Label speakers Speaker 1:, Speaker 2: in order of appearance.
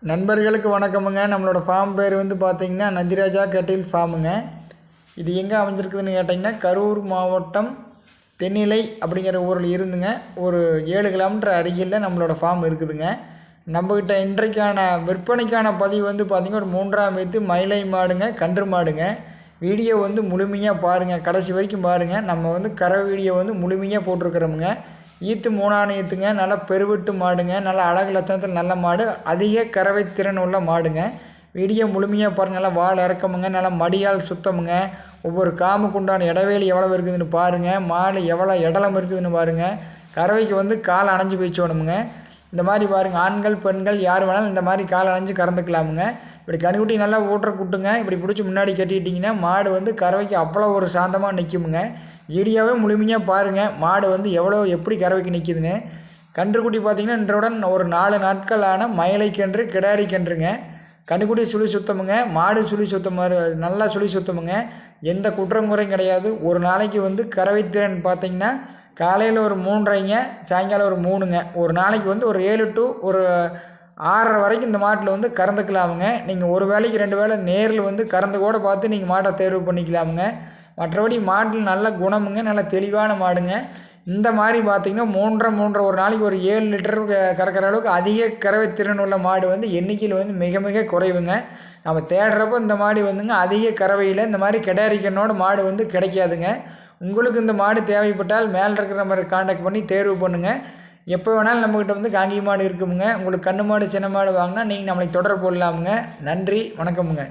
Speaker 1: நண்பர்களுக்கு வணக்கமுங்க. நம்மளோட ஃபார்ம் பேர் வந்து பார்த்திங்கன்னா நந்திராஜா கேட்டில் ஃபார்முங்க. இது எங்கே அமைஞ்சிருக்குதுன்னு கேட்டிங்கன்னா கரூர் மாவட்டம் தென்னிலை அப்படிங்கிற ஊரில் இருந்துங்க ஒரு 7 கிலோமீட்டர் அருகில் நம்மளோட ஃபார்ம் இருக்குதுங்க. நம்மக்கிட்ட இன்றைக்கான விற்பனைக்கான பதிவு வந்து பார்த்திங்கன்னா ஒரு 3ஆம் ஈத்து மயிலை மாடுங்க, கன்று மாடுங்க. வீடியோ வந்து முழுமையாக பாருங்கள், கடைசி வரைக்கும் பாருங்கள். நம்ம வந்து கரை வீடியோ வந்து முழுமையாக போட்டிருக்கிறோமுங்க. ஈத்து 3ஆம் ஈத்துங்க, நல்லா பெருவிட்டு மாடுங்க, நல்லா அழகு லட்சணத்தில் நல்ல மாடு, அதிக கறவை திறன் உள்ள மாடுங்க. வீடியோ முழுமையாக பாருங்கள். நல்லா வால் இறக்கமுங்க, நல்லா மடியால் சுத்தமுங்க. ஒவ்வொரு காமுக்கு உண்டான இடைவேளி எவ்வளோ இருக்குதுன்னு பாருங்கள். மாடு எவ்வளோ இடலம் இருக்குதுன்னு பாருங்கள். கறவைக்கு வந்து கால் அணைஞ்சு போயிச்சோணுமுங்க. இந்த மாதிரி பாருங்கள், ஆண்கள் பெண்கள் யார் வேணாலும் இந்த மாதிரி கால் அணைஞ்சு கறந்துக்கலாமுங்க. இப்படி கணுக்குட்டி நல்லா ஊட்டுற குட்டுங்க, இப்படி பிடிச்சி முன்னாடி கட்டிட்டிங்கன்னா மாடு வந்து கறவைக்கு அவ்வளோ ஒரு சாந்தமாக நிற்குமுங்க. வீடியோவே முழுமையாக பாருங்கள், மாடு வந்து எப்படி கறவைக்கு நிற்கிதுன்னு. கன்றுக்குட்டி பார்த்திங்கன்னா இன்றுடன் ஒரு 4 நாட்களான மயிலை கன்று, கிடாரி கன்றுங்க. கன்றுக்குட்டி சுழி சுத்தமுங்க, மாடு சுழி சுத்தம், நல்லா சுழி சுத்தமுங்க. எந்த குற்றங்குறையும் கிடையாது. ஒரு நாளைக்கு வந்து கறவைத்திறன் பார்த்திங்கன்னா காலையில் ஒரு 3:30ங்க, சாயங்காலம் ஒரு 3ங்க. ஒரு நாளைக்கு வந்து ஒரு 7 to ஒரு 6:30 வரைக்கும் இந்த மாட்டில் வந்து கறந்துக்கலாமுங்க. நீங்கள் ஒரு வேளைக்கு 2 வேளை நேரில் வந்து கறந்து கூட பார்த்து நீங்கள் மாட்டை தேர்வு பண்ணிக்கலாமுங்க. மற்றபடி மாட்டில் நல்ல குணமுங்க, நல்ல தெளிவான மாடுங்க. இந்த மாதிரி பார்த்திங்கன்னா 3.5 ஒரு நாளைக்கு ஒரு 7 லிட்டர் கறக்கிற அளவுக்கு அதிக கறவை திறன் உள்ள மாடு வந்து எண்ணிக்கையில் வந்து மிக மிக குறைவுங்க. நம்ம தேடுறப்போ இந்த மாடு வந்துங்க அதிக கறவையில் இந்த மாதிரி கிடாரிக்கனோட மாடு வந்து கிடைக்காதுங்க. உங்களுக்கு இந்த மாடு தேவைப்பட்டால் மேலே இருக்கிற மாதிரி காண்டாக்ட் பண்ணி தேர்வு பண்ணுங்கள். எப்போ வேணாலும் நம்மக்கிட்ட வந்து காங்கி மாடு இருக்குமுங்க. உங்களுக்கு கன்று மாடு சின்ன மாடு வாங்கினா நீங்கள் நம்மளுக்கு தொடர்பு கொள்ளலாமுங்க. நன்றி, வணக்கமுங்க.